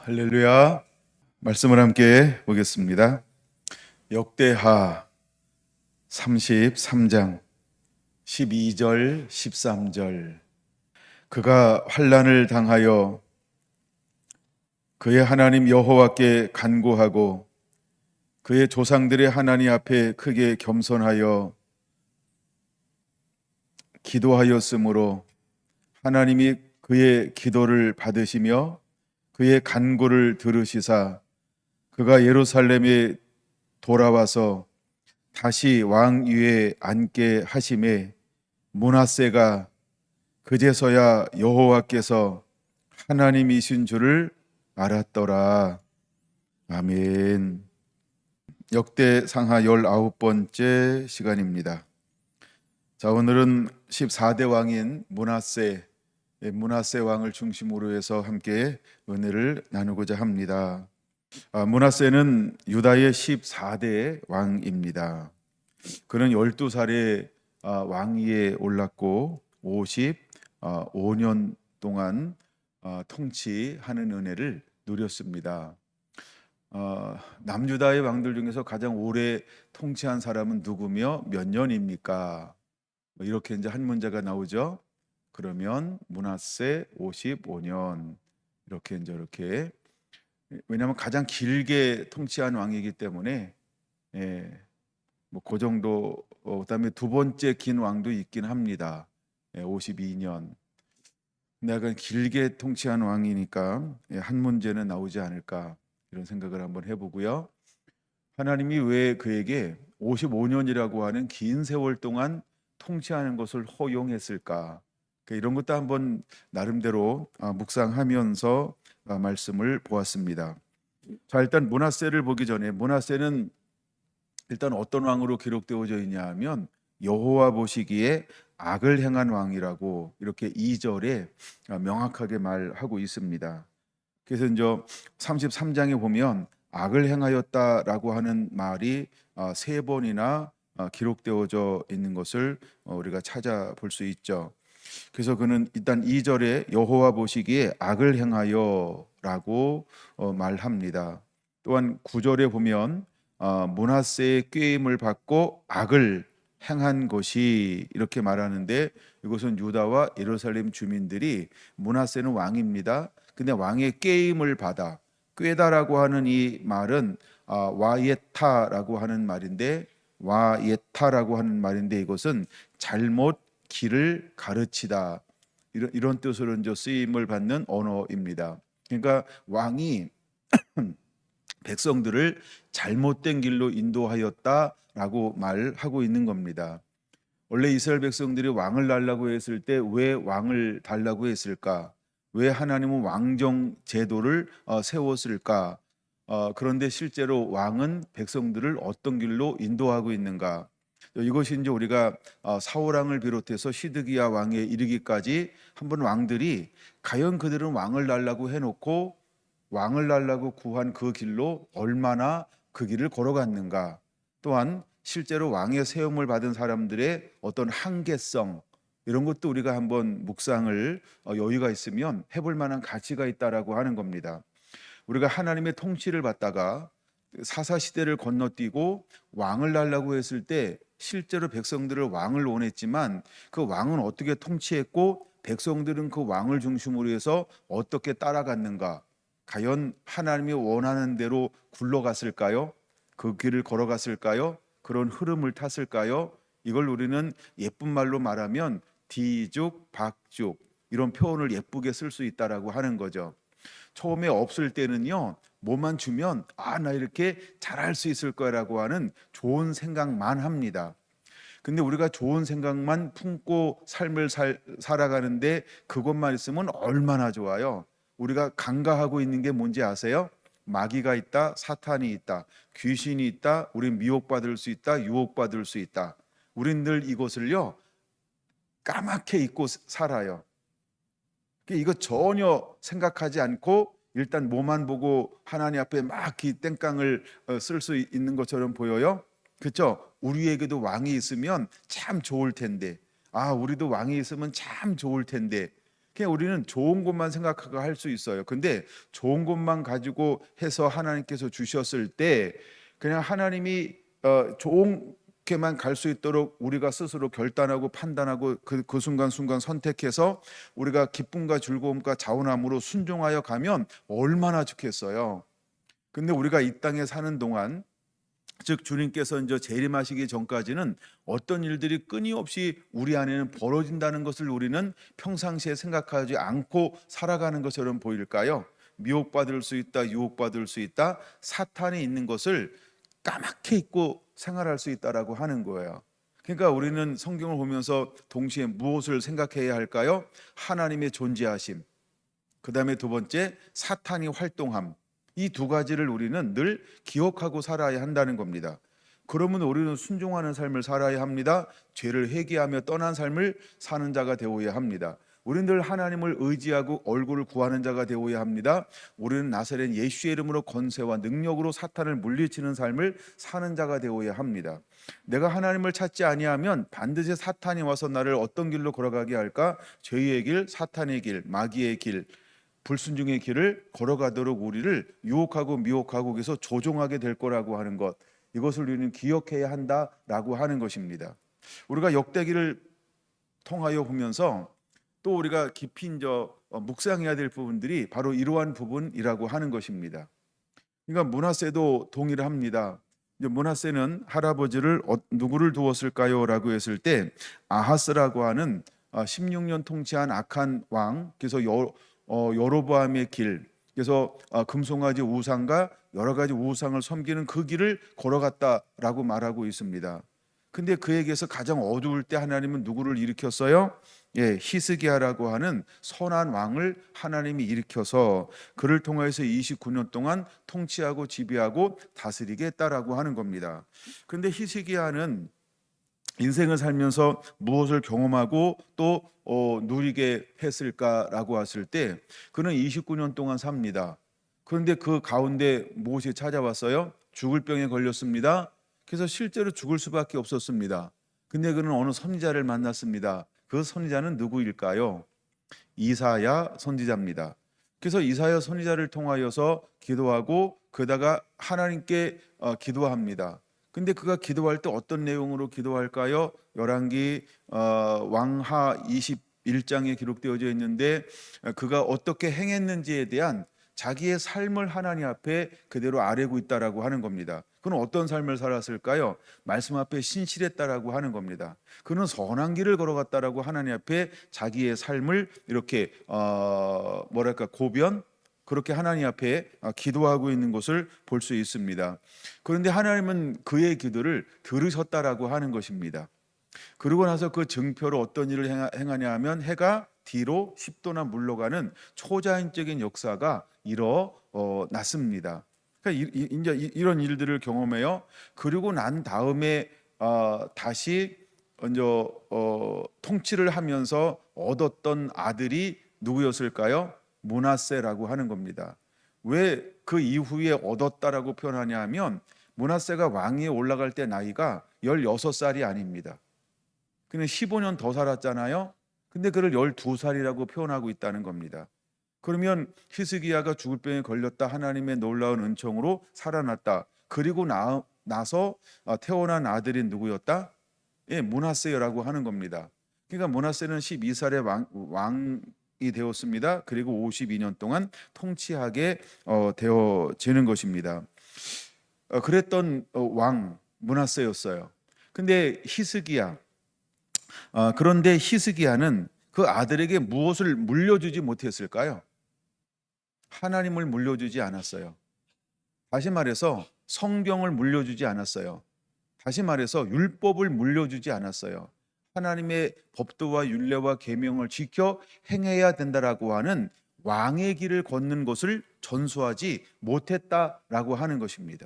할렐루야. 말씀을 함께 보겠습니다. 역대하 33장 12절 13절. 그가 환난을 당하여 그의 하나님 여호와께 간구하고 그의 조상들의 하나님 앞에 크게 겸손하여 기도하였으므로 하나님이 그의 기도를 받으시며 그의 간구를 들으시사 그가 예루살렘에 돌아와서 다시 왕 위에 앉게 하심에 므낫세가 그제서야 여호와께서 하나님이신 줄을 알았더라. 아멘. 역대상하 19번째 시간입니다. 자, 오늘은 14대 왕인 므낫세 왕을 중심으로 해서 함께 은혜를 나누고자 합니다. 므낫세는 유다의 14대 왕입니다. 그는 12살에 왕위에 올랐고 55년 동안 통치하는 은혜를 누렸습니다. 남유다의 왕들 중에서 가장 오래 통치한 사람은 누구며 몇 년입니까? 이렇게 이제 한 문제가 나오죠. 그러면 므낫세 55년 이렇게 왜냐하면 가장 길게 통치한 왕이기 때문에 그 정도. 그다음에 두 번째 긴 왕도 있긴 합니다. 52년. 근데 약간 길게 통치한 왕이니까 한 문제는 나오지 않을까 이런 생각을 한번 해보고요. 하나님이 왜 그에게 55년이라고 하는 긴 세월 동안 통치하는 것을 허용했을까? 이런 것도 한번 나름대로 묵상하면서 말씀을 보았습니다. 자, 일단 므낫세를 보기 전에 므낫세는 일단 어떤 왕으로 기록되어져 있냐 하면 여호와 보시기에 악을 행한 왕이라고 이렇게 2절에 명확하게 말하고 있습니다. 그래서 이제 33장에 보면 악을 행하였다라고 하는 말이 3번이나 기록되어져 있는 것을 우리가 찾아볼 수 있죠. 그래서 그는 일단 2절에 여호와 보시기에 악을 행하여라고 말합니다. 또한 9절에 보면 므낫세의 꾀임을 받고 악을 행한 것이 이렇게 말하는데, 이것은 유다와 예루살렘 주민들이 므낫세는 왕입니다. 근데 왕의 꾀임을 받아, 꾀다라고 하는 이 말은 와예타라고 하는 말인데, 이것은 잘못 길을 가르치다 이런 뜻으로 이제 쓰임을 받는 언어입니다. 그러니까 왕이 백성들을 잘못된 길로 인도하였다라고 말하고 있는 겁니다. 원래 이스라엘 백성들이 왕을 달라고 했을 때 왜 왕을 달라고 했을까? 왜 하나님은 왕정 제도를 세웠을까? 그런데 실제로 왕은 백성들을 어떤 길로 인도하고 있는가? 이것이 이제 우리가 사울 왕을 비롯해서 시드기야 왕에 이르기까지 한번 왕들이 과연 그들은 왕을 달라고 해놓고 왕을 달라고 구한 그 길로 얼마나 그 길을 걸어갔는가? 또한 실제로 왕의 세움을 받은 사람들의 어떤 한계성, 이런 것도 우리가 한번 묵상을 여유가 있으면 해볼 만한 가치가 있다라고 하는 겁니다. 우리가 하나님의 통치를 받다가 사사시대를 건너뛰고 왕을 달라고 했을 때 실제로 백성들을 왕을 원했지만 그 왕은 어떻게 통치했고 백성들은 그 왕을 중심으로 해서 어떻게 따라갔는가? 과연 하나님이 원하는 대로 굴러갔을까요? 그 길을 걸어갔을까요? 그런 흐름을 탔을까요? 이걸 우리는 예쁜 말로 말하면 뒤죽박죽, 이런 표현을 예쁘게 쓸 수 있다라고 하는 거죠. 처음에 없을 때는요, 뭐만 주면 나 이렇게 잘할 수 있을 거라고 하는 좋은 생각만 합니다. 근데 우리가 좋은 생각만 품고 삶을 살아가는데 그것만 있으면 얼마나 좋아요. 우리가 간과하고 있는 게 뭔지 아세요? 마귀가 있다, 사탄이 있다, 귀신이 있다, 우린 미혹받을 수 있다, 유혹받을 수 있다. 우린 늘 이것을요 까맣게 잊고 살아요. 이거 전혀 생각하지 않고 일단 뭐만 보고 하나님 앞에 막 땡깡을 쓸 수 있는 것처럼 보여요. 그렇죠? 우리에게도 왕이 있으면 참 좋을 텐데, 우리도 왕이 있으면 참 좋을 텐데, 그냥 우리는 좋은 것만 생각하고 할 수 있어요. 근데 좋은 것만 가지고 해서 하나님께서 주셨을 때 그냥 하나님이 좋게만 갈 수 있도록 우리가 스스로 결단하고 판단하고 그 순간순간 선택해서 우리가 기쁨과 즐거움과 자원함으로 순종하여 가면 얼마나 좋겠어요. 근데 우리가 이 땅에 사는 동안, 즉 주님께서 이제 재림하시기 전까지는 어떤 일들이 끊임없이 우리 안에는 벌어진다는 것을 우리는 평상시에 생각하지 않고 살아가는 것처럼 보일까요? 미혹받을 수 있다, 유혹받을 수 있다, 사탄이 있는 것을 까맣게 잊고 생활할 수 있다라고 하는 거예요. 그러니까 우리는 성경을 보면서 동시에 무엇을 생각해야 할까요? 하나님의 존재하심, 그 다음에 두 번째 사탄이 활동함, 이 두 가지를 우리는 늘 기억하고 살아야 한다는 겁니다. 그러면 우리는 순종하는 삶을 살아야 합니다. 죄를 회개하며 떠난 삶을 사는 자가 되어야 합니다. 우리는 늘 하나님을 의지하고 얼굴을 구하는 자가 되어야 합니다. 우리는 나사렛 예수의 이름으로 권세와 능력으로 사탄을 물리치는 삶을 사는 자가 되어야 합니다. 내가 하나님을 찾지 아니하면 반드시 사탄이 와서 나를 어떤 길로 걸어가게 할까? 죄의 길, 사탄의 길, 마귀의 길, 불순종의 길을 걸어가도록 우리를 유혹하고 미혹하고 그래서 조종하게 될 거라고 하는 것, 이것을 우리는 기억해야 한다라고 하는 것입니다. 우리가 역대기를 통하여 보면서 또 우리가 깊이 묵상해야 될 부분들이 바로 이러한 부분이라고 하는 것입니다. 그러니까 므낫세도 동일합니다. 므낫세는 할아버지를 누구를 두었을까요? 라고 했을 때 아하스라고 하는 16년 통치한 악한 왕, 그래서 여로보암의 길, 그래서 금송아지 우상과 여러 가지 우상을 섬기는 그 길을 걸어갔다라고 말하고 있습니다. 근데 그에게서 가장 어두울 때 하나님은 누구를 일으켰어요? 히스기야라고 하는 선한 왕을 하나님이 일으켜서 그를 통해서 29년 동안 통치하고 지배하고 다스리게 했다라고 하는 겁니다. 근데 히스기야는 인생을 살면서 무엇을 경험하고 또 누리게 했을까라고 했을 때 그는 29년 동안 삽니다. 그런데 그 가운데 무엇이 찾아왔어요? 죽을 병에 걸렸습니다. 그래서 실제로 죽을 수밖에 없었습니다. 근데 그는 어느 선지자를 만났습니다. 그 선지자는 누구일까요? 이사야 선지자입니다. 그래서 이사야 선지자를 통하여서 기도하고 그다가 하나님께 기도합니다. 근데 그가 기도할 때 어떤 내용으로 기도할까요? 열왕기 왕하 21장에 기록되어져 있는데 그가 어떻게 행했는지에 대한 자기의 삶을 하나님 앞에 그대로 아뢰고 있다라고 하는 겁니다. 그는 어떤 삶을 살았을까요? 말씀 앞에 신실했다라고 하는 겁니다. 그는 선한 길을 걸어갔다라고 하나님 앞에 자기의 삶을 이렇게 고변 그렇게 하나님 앞에 기도하고 있는 것을 볼 수 있습니다. 그런데 하나님은 그의 기도를 들으셨다라고 하는 것입니다. 그러고 나서 그 증표로 어떤 일을 행하냐 하면 해가 뒤로 10도나 물러가는 초자연적인 역사가 일어났습니다. 그러니까 이제 이런 일들을 경험해요. 그리고 난 다음에 다시 통치를 하면서 얻었던 아들이 누구였을까요? 므낫세라고 하는 겁니다. 왜 그 이후에 얻었다라고 표현하냐 하면 므낫세가 왕위에 올라갈 때 나이가 16살이 아닙니다. 그는 15년 더 살았잖아요. 근데 그를 12살이라고 표현하고 있다는 겁니다. 그러면 히스기야가 죽을 병에 걸렸다 하나님의 놀라운 은총으로 살아났다. 그리고 나서 태어난 아들이 누구였다? 므낫세라고 하는 겁니다. 그러니까 므낫세는 12살의 왕이 되었습니다. 그리고 52년 동안 통치하게 되어지는 것입니다. 그랬던 왕 므낫세였어요. 근데 그런데 히스기야는 그 아들에게 무엇을 물려주지 못했을까요? 하나님을 물려주지 않았어요. 다시 말해서 성경을 물려주지 않았어요. 다시 말해서 율법을 물려주지 않았어요. 하나님의 법도와 율례와 계명을 지켜 행해야 된다라고 하는 왕의 길을 걷는 것을 전수하지 못했다라고 하는 것입니다.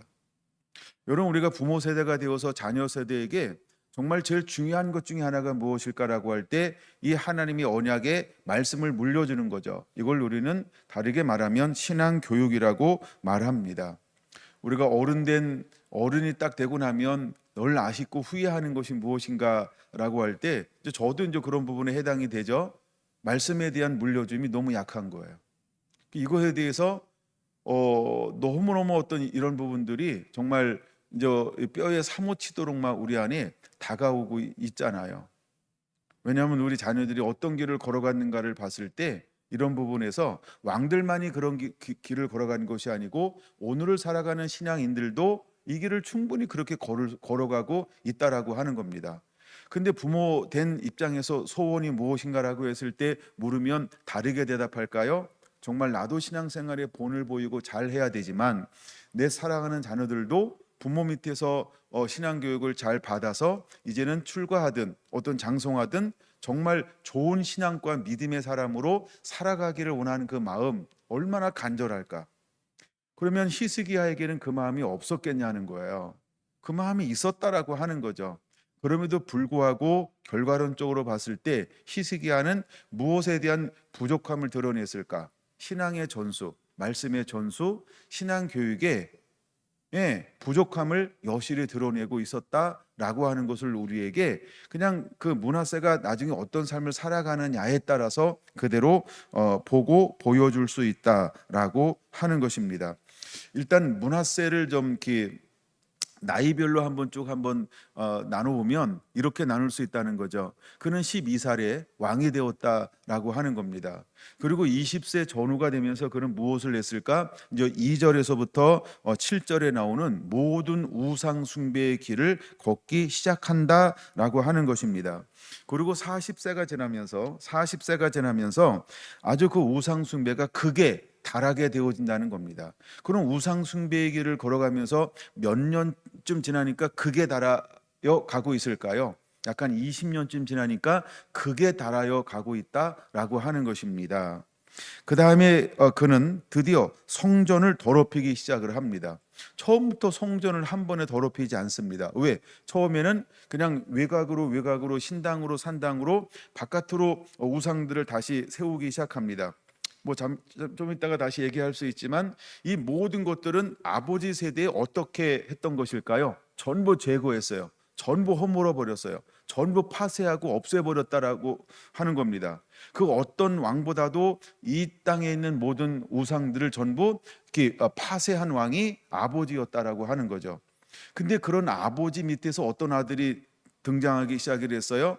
여러분, 우리가 부모 세대가 되어서 자녀 세대에게 정말 제일 중요한 것 중에 하나가 무엇일까라고 할 때 이 하나님이 언약의 말씀을 물려주는 거죠. 이걸 우리는 다르게 말하면 신앙 교육이라고 말합니다. 우리가 어른이 딱 되고 나면 널 아쉽고 후회하는 것이 무엇인가라고 할 때 저도 이제 그런 부분에 해당이 되죠. 말씀에 대한 물려줌이 너무 약한 거예요. 이거에 대해서 너무너무 어떤 이런 부분들이 정말 이제 뼈에 사무치도록 막 우리 안에 다가오고 있잖아요. 왜냐하면 우리 자녀들이 어떤 길을 걸어갔는가를 봤을 때 이런 부분에서 왕들만이 그런 길을 걸어가는 것이 아니고 오늘을 살아가는 신앙인들도 이 길을 충분히 그렇게 걸어가고 있다라고 하는 겁니다. 근데 부모 된 입장에서 소원이 무엇인가라고 했을 때 물으면 다르게 대답할까요? 정말 나도 신앙생활에 본을 보이고 잘 해야 되지만 내 사랑하는 자녀들도 부모 밑에서 신앙교육을 잘 받아서 이제는 출가하든 어떤 장성하든 정말 좋은 신앙과 믿음의 사람으로 살아가기를 원하는 그 마음 얼마나 간절할까. 그러면 히스기야에게는 그 마음이 없었겠냐는 거예요. 그 마음이 있었다라고 하는 거죠. 그럼에도 불구하고 결과론적으로 봤을 때 히스기야는 무엇에 대한 부족함을 드러냈을까? 신앙의 전수, 말씀의 전수, 신앙 교육의 부족함을 여실히 드러내고 있었다라고 하는 것을 우리에게 그냥 그 므낫세가 나중에 어떤 삶을 살아가느냐에 따라서 그대로 보고 보여줄 수 있다라고 하는 것입니다. 일단 므낫세를 좀 이렇게 나이별로 한번 나눠보면 이렇게 나눌 수 있다는 거죠. 그는 12살에 왕이 되었다라고 하는 겁니다. 그리고 20세 전후가 되면서 그는 무엇을 했을까? 이제 2절에서부터 7절에 나오는 모든 우상 숭배의 길을 걷기 시작한다라고 하는 것입니다. 그리고 40세가 지나면서 아주 그 우상 숭배가 극에 달하게 되어진다는 겁니다. 그럼 우상 숭배의 길을 걸어가면서 몇 년쯤 지나니까 극에 달하여 가고 있을까요? 약간 20년쯤 지나니까 극에 달하여 가고 있다라고 하는 것입니다. 그 다음에 그는 드디어 성전을 더럽히기 시작을 합니다. 처음부터 성전을 한 번에 더럽히지 않습니다. 왜? 처음에는 그냥 외곽으로 신당으로 산당으로 바깥으로 우상들을 다시 세우기 시작합니다. 좀 이따가 다시 얘기할 수 있지만 이 모든 것들은 아버지 세대에 어떻게 했던 것일까요? 전부 제거했어요. 전부 허물어 버렸어요. 전부 파쇄하고 없애버렸다라고 하는 겁니다. 그 어떤 왕보다도 이 땅에 있는 모든 우상들을 전부 이렇게 파쇄한 왕이 아버지였다라고 하는 거죠. 근데 그런 아버지 밑에서 어떤 아들이 등장하기 시작을 했어요.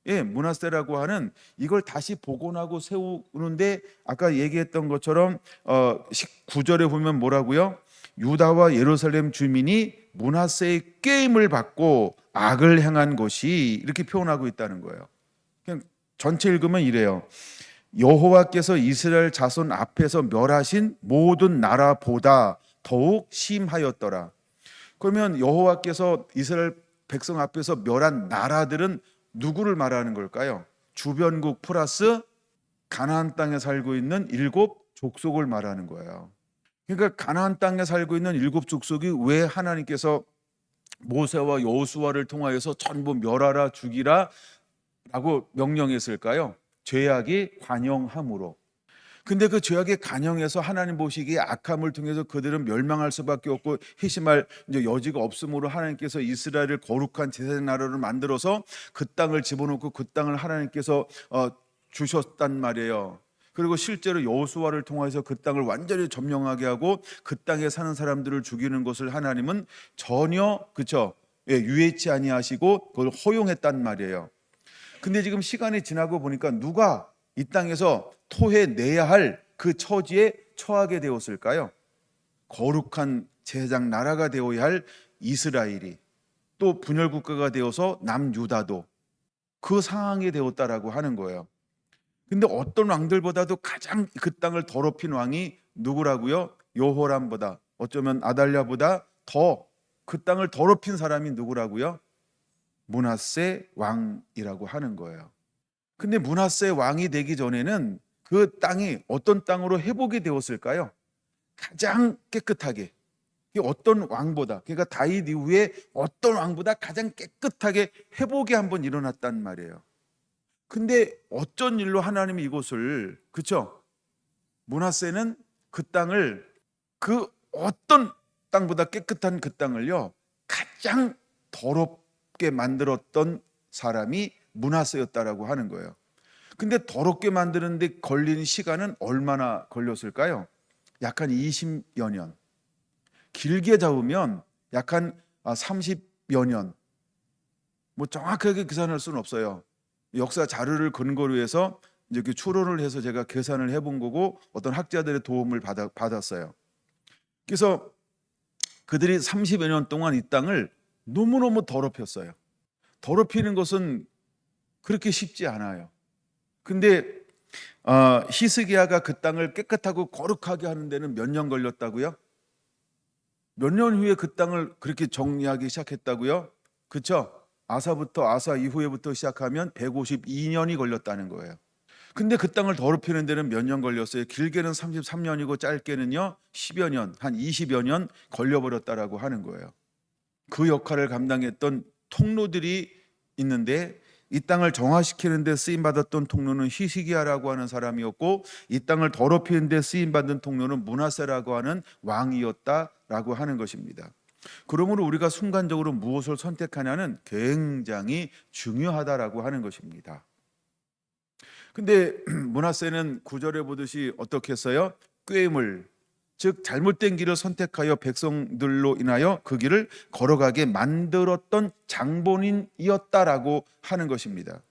므낫세라고 하는 이걸 다시 복원하고 세우는데 아까 얘기했던 것처럼 19절에 보면 뭐라고요? 유다와 예루살렘 주민이 므낫세의 꾀임을 받고 악을 행한 것이 이렇게 표현하고 있다는 거예요. 그냥 전체 읽으면 이래요. 여호와께서 이스라엘 자손 앞에서 멸하신 모든 나라보다 더욱 심하였더라. 그러면 여호와께서 이스라엘 백성 앞에서 멸한 나라들은 누구를 말하는 걸까요? 주변국 플러스 가나안 땅에 살고 있는 7족속을 말하는 거예요. 그러니까 가나안 땅에 살고 있는 7족속이 왜 하나님께서 모세와 여호수아를 통하여서 전부 멸하라 죽이라 라고 명령했을까요? 죄악이 관영함으로. 근데 그 죄악에 간영해서 하나님 보시기에 악함을 통해서 그들은 멸망할 수밖에 없고 회심할 이제 여지가 없으므로 하나님께서 이스라엘을 거룩한 제사장 나라를 만들어서 그 땅을 집어넣고 그 땅을 하나님께서 주셨단 말이에요. 그리고 실제로 여호수아를 통해서 그 땅을 완전히 점령하게 하고 그 땅에 사는 사람들을 죽이는 것을 하나님은 전혀 유해치 아니하시고 그걸 허용했단 말이에요. 근데 지금 시간이 지나고 보니까 누가 이 땅에서 토해내야 할 그 처지에 처하게 되었을까요? 거룩한 제사장 나라가 되어야 할 이스라엘이 또 분열 국가가 되어서 남유다도 그 상황이 되었다라고 하는 거예요. 근데 어떤 왕들보다도 가장 그 땅을 더럽힌 왕이 누구라고요? 여호람보다, 어쩌면 아달랴보다 더 그 땅을 더럽힌 사람이 누구라고요? 므낫세 왕이라고 하는 거예요. 근데 므낫세 왕이 되기 전에는 그 땅이 어떤 땅으로 회복이 되었을까요? 가장 깨끗하게. 어떤 왕보다, 그러니까 다윗 이후에 어떤 왕보다 가장 깨끗하게 회복이 한번 일어났단 말이에요. 근데 어쩐 일로 하나님이 이곳을, 므낫세는 그 땅을, 그 어떤 땅보다 깨끗한 그 땅을요 가장 더럽게 만들었던 사람이 므낫세였다라고 하는 거예요. 근데 더럽게 만드는데 걸린 시간은 얼마나 걸렸을까요? 약 한 20여 년. 길게 잡으면 약 한 30여 년. 뭐 정확하게 계산할 수는 없어요. 역사 자료를 근거로 해서 이렇게 추론을 해서 제가 계산을 해본 거고 어떤 학자들의 도움을 받았어요. 그래서 그들이 30여 년 동안 이 땅을 너무너무 더럽혔어요. 더럽히는 것은 그렇게 쉽지 않아요. 근데 히스기야가 그 땅을 깨끗하고 거룩하게 하는 데는 몇 년 걸렸다고요? 몇 년 후에 그 땅을 그렇게 정리하기 시작했다고요? 그렇죠? 아사 이후에부터 시작하면 152년이 걸렸다는 거예요. 근데 그 땅을 더럽히는 데는 몇 년 걸렸어요? 길게는 33년이고 짧게는요 10여 년, 한 20여 년 걸려버렸다라고 하는 거예요. 그 역할을 감당했던 통로들이 있는데 이 땅을 정화시키는 데 쓰임 받았던 통로는 히스기야라고 하는 사람이었고 이 땅을 더럽히는 데 쓰임 받은 통로는 므낫세라고 하는 왕이었다라고 하는 것입니다. 그러므로 우리가 순간적으로 무엇을 선택하냐는 굉장히 중요하다라고 하는 것입니다. 근데 므낫세는 9절에 보듯이 어떻게 했어요? 꾀임을, 즉 잘못된 길을 선택하여 백성들로 인하여 그 길을 걸어가게 만들었던 장본인이었다라고 하는 것입니다.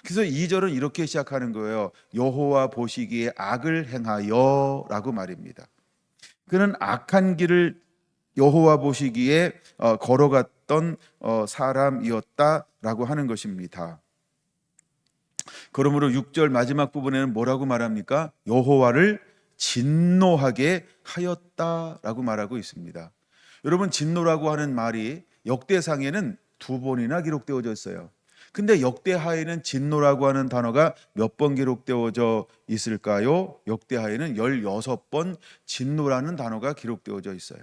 그래서 2절은 이렇게 시작하는 거예요. 여호와 보시기에 악을 행하여 라고 말입니다. 그는 악한 길을 여호와 보시기에 걸어갔던 사람이었다라고 하는 것입니다. 그러므로 6절 마지막 부분에는 뭐라고 말합니까? 여호와를 진노하게 하였다라고 말하고 있습니다. 여러분, 진노라고 하는 말이 역대상에는 2번이나 기록되어져 있어요. 근데 역대하에는 진노라고 하는 단어가 몇 번 기록되어져 있을까요? 역대하에는 16번 진노라는 단어가 기록되어져 있어요.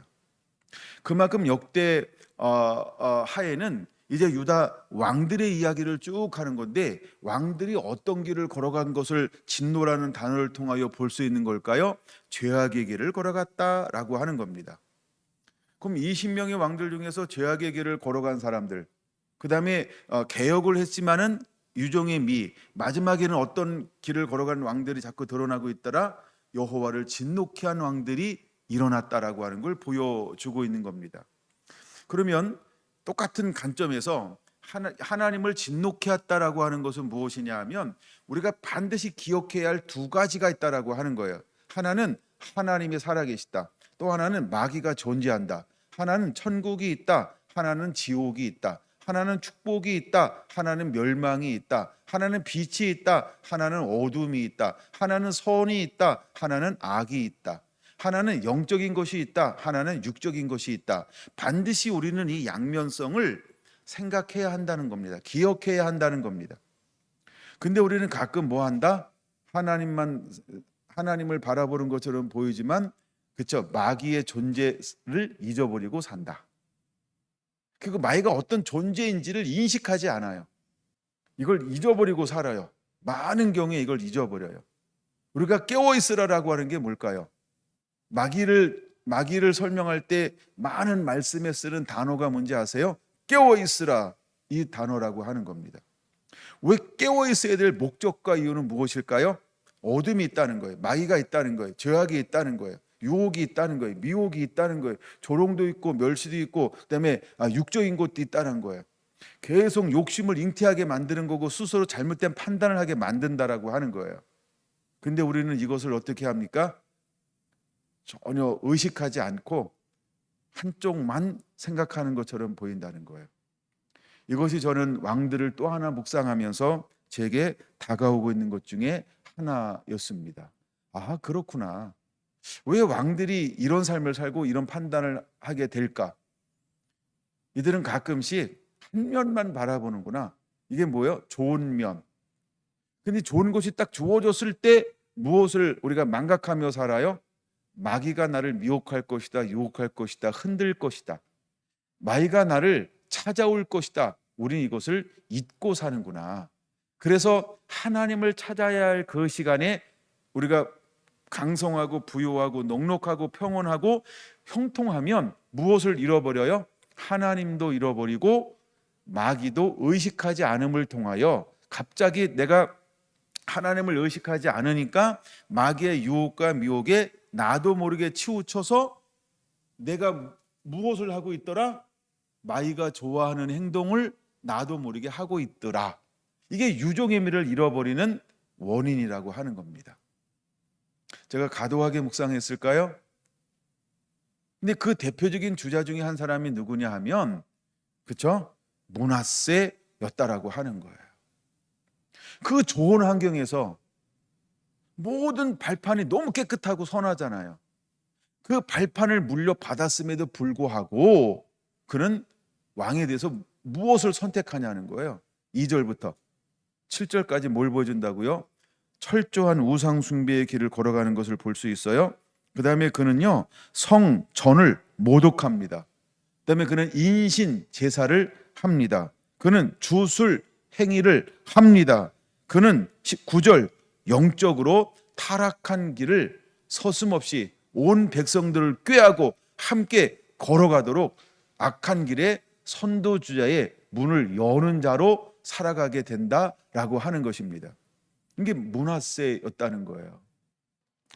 그만큼 역대 하에는 이제 유다 왕들의 이야기를 쭉 하는 건데 왕들이 어떤 길을 걸어간 것을 진노라는 단어를 통하여 볼 수 있는 걸까요? 죄악의 길을 걸어갔다라고 하는 겁니다. 그럼 20명의 왕들 중에서 죄악의 길을 걸어간 사람들, 그 다음에 개혁을 했지만은 유종의 미, 마지막에는 어떤 길을 걸어간 왕들이 자꾸 드러나고 있더라? 여호와를 진노케 한 왕들이 일어났다라고 하는 걸 보여주고 있는 겁니다. 그러면 똑같은 관점에서 하나님을 진노케 했다라고 하는 것은 무엇이냐 하면 우리가 반드시 기억해야 할 2가지가 있다라고 하는 거예요. 하나는 하나님이 살아계시다. 또 하나는 마귀가 존재한다. 하나는 천국이 있다. 하나는 지옥이 있다. 하나는 축복이 있다. 하나는 멸망이 있다. 하나는 빛이 있다. 하나는 어둠이 있다. 하나는 선이 있다. 하나는 악이 있다. 하나는 영적인 것이 있다. 하나는 육적인 것이 있다. 반드시 우리는 이 양면성을 생각해야 한다는 겁니다. 기억해야 한다는 겁니다. 근데 우리는 가끔 뭐 한다? 하나님을 바라보는 것처럼 보이지만 그렇죠? 마귀의 존재를 잊어버리고 산다. 그리고 마귀가 어떤 존재인지를 인식하지 않아요. 이걸 잊어버리고 살아요. 많은 경우에 이걸 잊어버려요. 우리가 깨어 있으라라고 하는 게 뭘까요? 마귀를 설명할 때 많은 말씀에 쓰는 단어가 뭔지 아세요? 깨어 있으라, 이 단어라고 하는 겁니다. 왜 깨어 있어야 될 목적과 이유는 무엇일까요? 어둠이 있다는 거예요. 마귀가 있다는 거예요. 죄악이 있다는 거예요. 유혹이 있다는 거예요. 미혹이 있다는 거예요. 조롱도 있고 멸시도 있고 그다음에 육적인 것도 있다는 거예요. 계속 욕심을 잉태하게 만드는 거고 스스로 잘못된 판단을 하게 만든다라고 하는 거예요. 근데 우리는 이것을 어떻게 합니까? 전혀 의식하지 않고 한쪽만 생각하는 것처럼 보인다는 거예요. 이것이 저는 왕들을 또 하나 묵상하면서 제게 다가오고 있는 것 중에 하나였습니다. 아, 그렇구나. 왜 왕들이 이런 삶을 살고 이런 판단을 하게 될까? 이들은 가끔씩 한 면만 바라보는구나. 이게 뭐예요? 좋은 면. 근데 좋은 것이 딱 주어졌을 때 무엇을 우리가 망각하며 살아요? 마귀가 나를 미혹할 것이다, 유혹할 것이다, 흔들 것이다. 마귀가 나를 찾아올 것이다. 우리는 이것을 잊고 사는구나. 그래서 하나님을 찾아야 할 그 시간에 우리가 강성하고 부요하고 넉넉하고 평온하고 형통하면 무엇을 잃어버려요? 하나님도 잃어버리고 마귀도 의식하지 않음을 통하여 갑자기 내가 하나님을 의식하지 않으니까 마귀의 유혹과 미혹에 나도 모르게 치우쳐서 내가 무엇을 하고 있더라? 마귀가 좋아하는 행동을 나도 모르게 하고 있더라. 이게 유종의 미를 잃어버리는 원인이라고 하는 겁니다. 제가 과도하게 묵상했을까요? 근데 그 대표적인 주자 중에 한 사람이 누구냐 하면, 그렇죠? 므낫세였다라고 하는 거예요. 그 좋은 환경에서 모든 발판이 너무 깨끗하고 선하잖아요. 그 발판을 물려받았음에도 불구하고 그는 왕에 대해서 무엇을 선택하냐는 거예요. 2절부터 7절까지 뭘 보여준다고요? 철저한 우상 숭배의 길을 걸어가는 것을 볼 수 있어요. 그 다음에 그는요, 성전을 모독합니다. 그 다음에 그는 인신 제사를 합니다. 그는 주술 행위를 합니다. 그는 19절 영적으로 타락한 길을 서슴없이 온 백성들을 꾀하고 함께 걸어가도록 악한 길에 선도주자의 문을 여는 자로 살아가게 된다라고 하는 것입니다. 이게 므낫세였다는 거예요.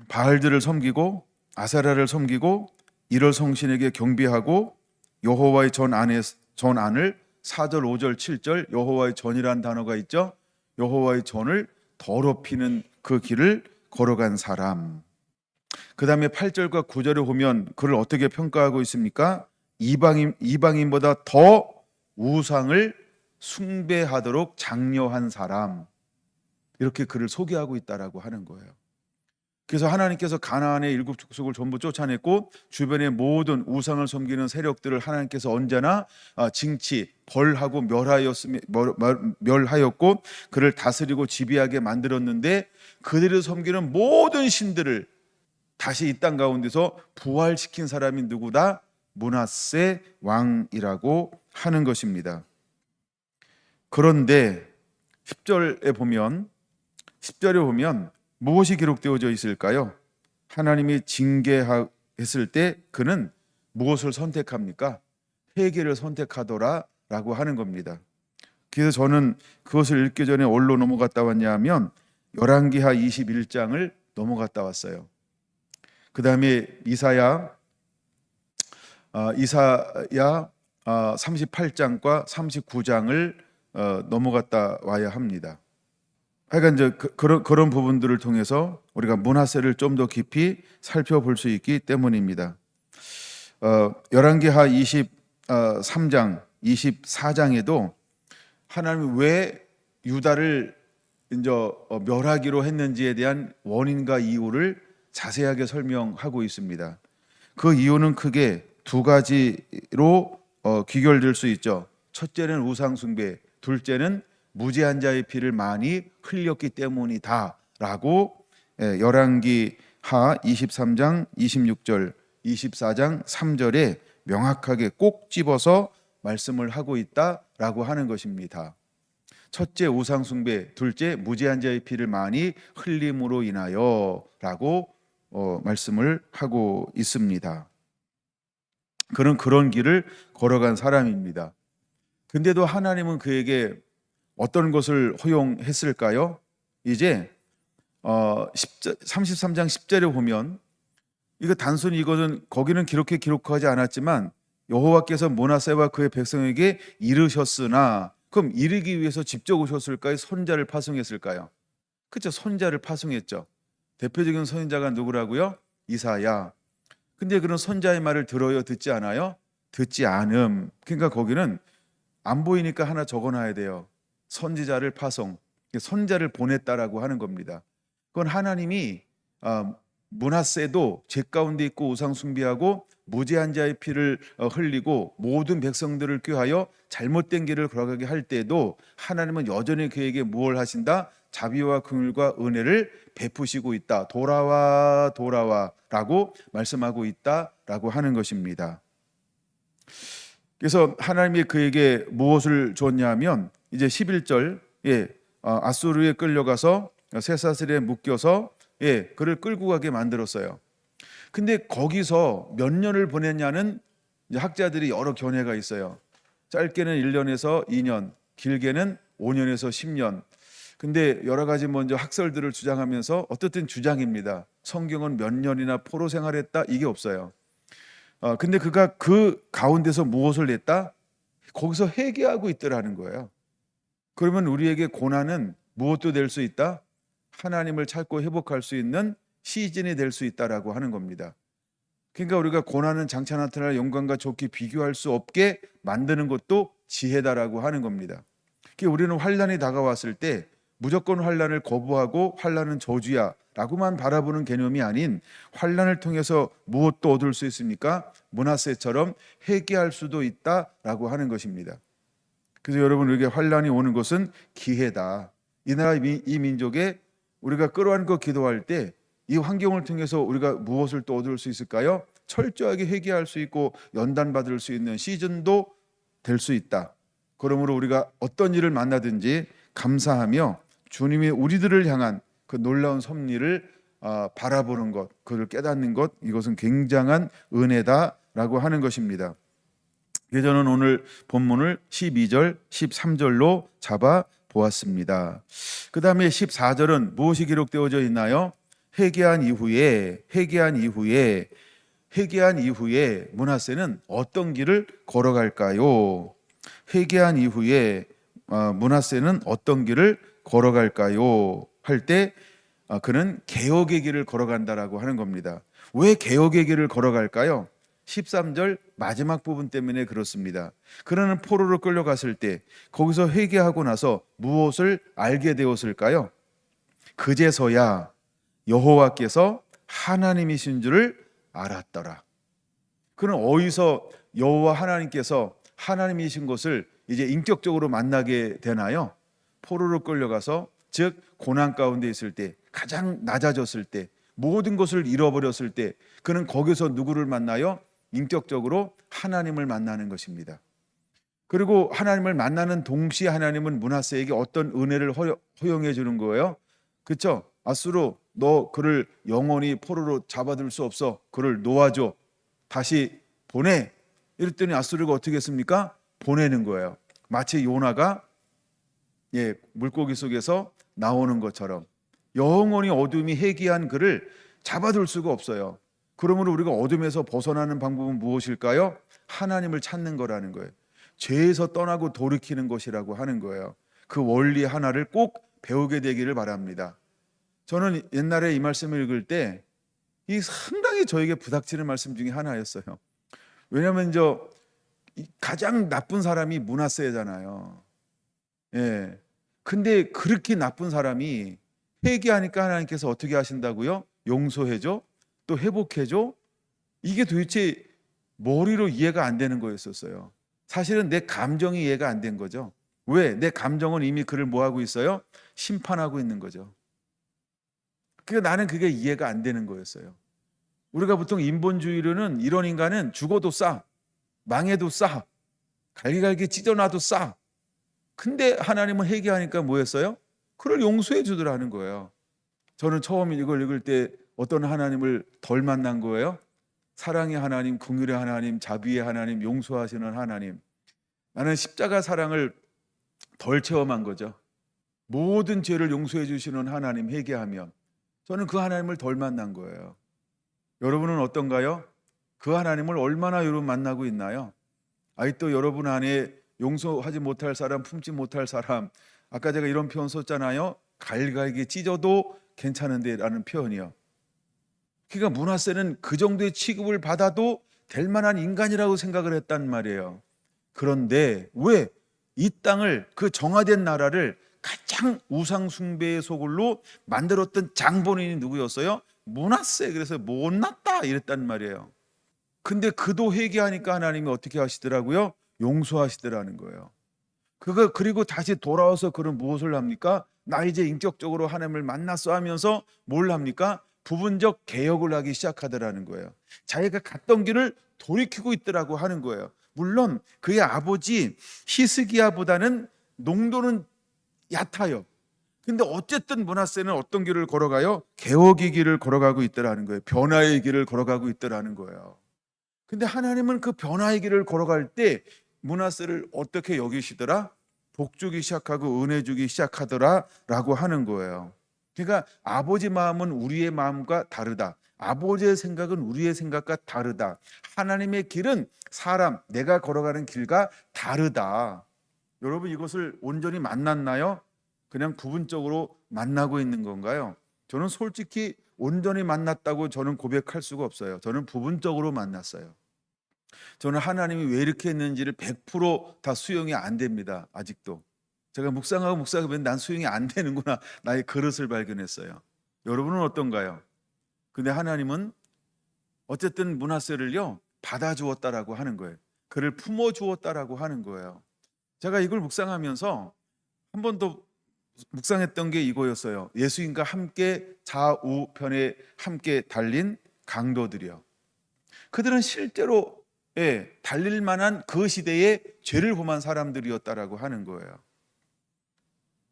바알들을 섬기고 아세라를 섬기고 이럴 성신에게 경배하고 여호와의 전안을 4절, 5절, 7절 여호와의 전이라는 단어가 있죠. 여호와의 전을 더럽히는 그 길을 걸어간 사람. 그 다음에 8절과 9절에 보면 그를 어떻게 평가하고 있습니까? 이방인보다 더 우상을 숭배하도록 장려한 사람, 이렇게 그를 소개하고 있다라고 하는 거예요. 그래서 하나님께서 가나안의 일곱 족속을 전부 쫓아냈고 주변의 모든 우상을 섬기는 세력들을 하나님께서 언제나 징치, 벌하고 멸하였고 그를 다스리고 지배하게 만들었는데 그들을 섬기는 모든 신들을 다시 이 땅 가운데서 부활시킨 사람이 누구다? 므낫세 왕이라고 하는 것입니다. 그런데 10절에 보면 무엇이 기록되어져 있을까요? 하나님이 징계했을 때 그는 무엇을 선택합니까? 회개를 선택하더라라고 하는 겁니다. 그래서 저는 그것을 읽기 전에 어디로 넘어갔다 왔냐 하면 열왕기하 21장을 넘어갔다 왔어요. 그 다음에 이사야 38장과 39장을 넘어갔다 와야 합니다. 하여간 이제 그런 부분들을 통해서 우리가 므낫세를 좀 더 깊이 살펴볼 수 있기 때문입니다. 열왕기하 23장, 24장에도 하나님이 왜 유다를 이제 멸하기로 했는지에 대한 원인과 이유를 자세하게 설명하고 있습니다. 그 이유는 크게 두 가지로 귀결될 수 있죠. 첫째는 우상숭배, 둘째는 무죄한 자의 피를 많이 흘렸기 때문이다라고 열왕기하 23장 26절, 24장 3절에 명확하게 꼭 집어서 말씀을 하고 있다라고 하는 것입니다. 첫째 우상숭배, 둘째 무죄한 자의 피를 많이 흘림으로 인하여라고 말씀을 하고 있습니다. 그는 그런 길을 걸어간 사람입니다. 근데도 하나님은 그에게 어떤 것을 허용했을까요? 이제 33장 10절에 보면 이거 단순히 이것은 거기는 기록하지 않았지만 여호와께서 므낫세와 그의 백성에게 이르셨으나, 그럼 이르기 위해서 직접 오셨을까요? 손자를 파송했을까요? 그렇죠. 손자를 파송했죠. 대표적인 선지자가 누구라고요? 이사야. 근데 그런 선자의 말을 들어요? 듣지 않아요? 듣지 않음. 그러니까 거기는 안 보이니까 하나 적어놔야 돼요. 선지자를 파송, 선자를 보냈다라고 하는 겁니다. 그건 하나님이 므낫세도 죄 가운데 있고 우상 숭배하고 무죄한 자의 피를 흘리고 모든 백성들을 꾀하여 잘못된 길을 걸어가게 할 때도 하나님은 여전히 그에게 무엇을 하신다? 자비와 긍휼과 은혜를 베푸시고 있다. 돌아와라고 말씀하고 있다라고 하는 것입니다. 그래서 하나님이 그에게 무엇을 줬냐면 이제 11절 아수르에 끌려가서 쇠사슬에 묶여서 그를 끌고 가게 만들었어요. 근데 거기서 몇 년을 보냈냐는 이제 학자들이 여러 견해가 있어요. 짧게는 1년에서 2년, 길게는 5년에서 10년. 근데 여러 가지 먼저 학설들을 주장하면서 어떻든 주장입니다. 성경은 몇 년이나 포로 생활했다 이게 없어요. 근데 그가 그 가운데서 무엇을 냈다? 거기서 회개하고 있더라는 거예요. 그러면 우리에게 고난은 무엇도 될 수 있다? 하나님을 찾고 회복할 수 있는 시즌이 될 수 있다라고 하는 겁니다. 그러니까 우리가 고난은 장차 나타날 영광과 좋게 비교할 수 없게 만드는 것도 지혜다라고 하는 겁니다. 그러니까 우리는 환난이 다가왔을 때 무조건 환난을 거부하고 환난은 저주야 라고만 바라보는 개념이 아닌 환난을 통해서 무엇도 얻을 수 있습니까? 므낫세처럼 회개할 수도 있다라고 하는 것입니다. 그래서 여러분, 우리에게 환난이 오는 것은 기회다. 이 나라 이 민족에 우리가 끌어안고 기도할 때 이 환경을 통해서 우리가 무엇을 또 얻을 수 있을까요? 철저하게 회개할 수 있고 연단받을 수 있는 시즌도 될 수 있다. 그러므로 우리가 어떤 일을 만나든지 감사하며 주님이 우리들을 향한 그 놀라운 섭리를 바라보는 것, 그를 깨닫는 것, 이것은 굉장한 은혜다라고 하는 것입니다. 그래서 저는 오늘 본문을 12절, 13절로 잡아 보았습니다. 그 다음에 14절은 무엇이 기록되어져 있나요? 회개한 이후에 므낫세는 어떤 길을 걸어갈까요? 회개한 이후에 므낫세는 어떤 길을 걸어갈까요? 할 때 그는 개혁의 길을 걸어간다라고 하는 겁니다. 왜 개혁의 길을 걸어갈까요? 13절 마지막 부분 때문에 그렇습니다. 그는 포로로 끌려갔을 때 거기서 회개하고 나서 무엇을 알게 되었을까요? 그제서야 여호와께서 하나님이신 줄을 알았더라. 그는 어디서 여호와 하나님께서 하나님이신 것을 이제 인격적으로 만나게 되나요? 포로로 끌려가서, 즉 고난 가운데 있을 때, 가장 낮아졌을 때, 모든 것을 잃어버렸을 때 그는 거기서 누구를 만나요? 인격적으로 하나님을 만나는 것입니다. 그리고 하나님을 만나는 동시에 하나님은 므낫세에게 어떤 은혜를 허용해 주는 거예요? 그렇죠? 아수르, 너 그를 영원히 포로로 잡아둘 수 없어. 그를 놓아줘. 다시 보내. 이랬더니 아수르가 어떻게 했습니까? 보내는 거예요. 마치 요나가 물고기 속에서 나오는 것처럼 영원히 어둠이 해기한 그를 잡아둘 수가 없어요. 그러므로 우리가 어둠에서 벗어나는 방법은 무엇일까요? 하나님을 찾는 거라는 거예요. 죄에서 떠나고 돌이키는 것이라고 하는 거예요. 그 원리 하나를 꼭 배우게 되기를 바랍니다. 저는 옛날에 이 말씀을 읽을 때 이 상당히 저에게 부닥치는 말씀 중에 하나였어요. 왜냐하면 가장 나쁜 사람이 므낫세잖아요. 예. 근데 그렇게 나쁜 사람이 회개하니까 하나님께서 어떻게 하신다고요? 용서해줘? 또 회복해줘? 이게 도대체 머리로 이해가 안 되는 거였었어요. 사실은 내 감정이 이해가 안 된 거죠. 왜? 내 감정은 이미 그를 뭐하고 있어요? 심판하고 있는 거죠. 그러니까 나는 그게 이해가 안 되는 거였어요. 우리가 보통 인본주의로는 이런 인간은 죽어도 싸, 망해도 싸, 갈기갈기 찢어놔도 싸. 근데 하나님은 회개하니까 뭐였어요? 그를 용서해 주더라는 거예요. 저는 처음 이걸 읽을 때 어떤 하나님을 덜 만난 거예요? 사랑의 하나님, 긍휼의 하나님, 자비의 하나님, 용서하시는 하나님. 나는 십자가 사랑을 덜 체험한 거죠. 모든 죄를 용서해 주시는 하나님 회개하면 저는 그 하나님을 덜 만난 거예요. 여러분은 어떤가요? 그 하나님을 얼마나 여러분 만나고 있나요? 아직도 여러분 안에 용서하지 못할 사람, 품지 못할 사람, 아까 제가 이런 표현 썼잖아요. 갈갈기 찢어도 괜찮은데 라는 표현이요. 그러니까 므낫세는 그 정도의 취급을 받아도 될 만한 인간이라고 생각을 했단 말이에요. 그런데 왜 이 땅을, 그 정화된 나라를 가장 우상 숭배의 소굴로 만들었던 장본인이 누구였어요? 므낫세. 그래서 못났다 이랬단 말이에요. 근데 그도 회개하니까 하나님이 어떻게 하시더라고요? 용서하시더라는 거예요. 그리고 다시 돌아와서 그는 무엇을 합니까? 나 이제 인격적으로 하나님을 만났어 하면서 뭘 합니까? 부분적 개혁을 하기 시작하더라는 거예요. 자기가 갔던 길을 돌이키고 있더라고 하는 거예요. 물론 그의 아버지 히스기야보다는 농도는 얕아요. 근데 어쨌든 므낫세는 어떤 길을 걸어가요? 개혁의 길을 걸어가고 있더라는 거예요. 변화의 길을 걸어가고 있더라는 거예요. 근데 하나님은 그 변화의 길을 걸어갈 때 므낫세를 어떻게 여기시더라? 복 주기 시작하고 은혜 주기 시작하더라라고 하는 거예요. 그러니까 아버지 마음은 우리의 마음과 다르다. 아버지의 생각은 우리의 생각과 다르다. 하나님의 길은 내가 걸어가는 길과 다르다. 여러분, 이것을 온전히 만났나요? 그냥 부분적으로 만나고 있는 건가요? 저는 솔직히 온전히 만났다고 저는 고백할 수가 없어요. 저는 부분적으로 만났어요. 저는 하나님이 왜 이렇게 했는지를 100%다 수용이 안 됩니다. 아직도. 제가 묵상하면 난 수용이 안 되는구나. 나의 그릇을 발견했어요. 여러분은 어떤가요? 근데 하나님은 어쨌든 므낫세를요 받아주었다라고 하는 거예요. 그를 품어주었다라고 하는 거예요. 제가 이걸 묵상하면서 한 번 더 묵상했던 게 이거였어요. 예수님과 함께 좌우편에 함께 달린 강도들이요. 그들은 실제로 달릴 만한 그 시대에 죄를 범한 사람들이었다라고 하는 거예요.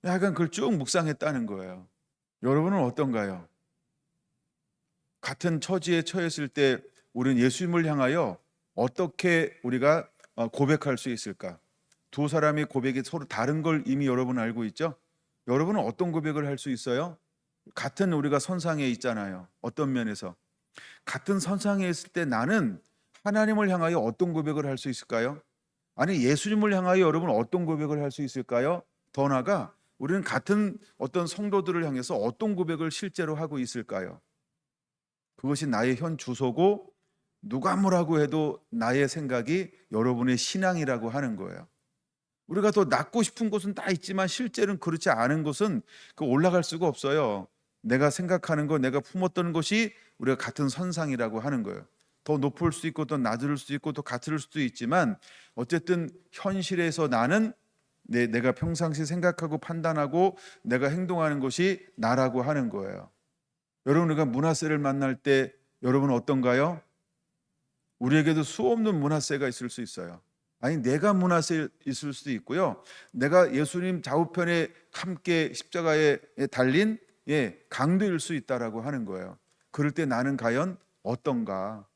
약간 그걸 쭉 묵상했다는 거예요. 여러분은 어떤가요? 같은 처지에 처했을 때 우리는 예수님을 향하여 어떻게 우리가 고백할 수 있을까? 두 사람의 고백이 서로 다른 걸 이미 여러분 알고 있죠? 여러분은 어떤 고백을 할 수 있어요? 같은 우리가 선상에 있잖아요. 어떤 면에서 같은 선상에 있을 때 나는 하나님을 향하여 어떤 고백을 할 수 있을까요? 아니, 예수님을 향하여 여러분 어떤 고백을 할 수 있을까요? 더 나아가 우리는 같은 어떤 성도들을 향해서 어떤 고백을 실제로 하고 있을까요? 그것이 나의 현 주소고 누가 뭐라고 해도 나의 생각이 여러분의 신앙이라고 하는 거예요. 우리가 더 낳고 싶은 곳은 다 있지만 실제로는 그렇지 않은 곳은 올라갈 수가 없어요. 내가 생각하는 것, 내가 품었던 것이 우리가 같은 선상이라고 하는 거예요. 더 높을 수 있고 더 낮을 수 있고 더 같을 수도 있지만 어쨌든 현실에서 나는 내가 평상시 생각하고 판단하고 내가 행동하는 것이 나라고 하는 거예요. 여러분, 우리가 므낫세를 만날 때 여러분은 어떤가요? 우리에게도 수없는 므낫세가 있을 수 있어요. 아니, 내가 므낫세 있을 수도 있고요. 내가 예수님 좌우편에 함께 십자가에 달린 강도일 수 있다라고 하는 거예요. 그럴 때 나는 과연 어떤가?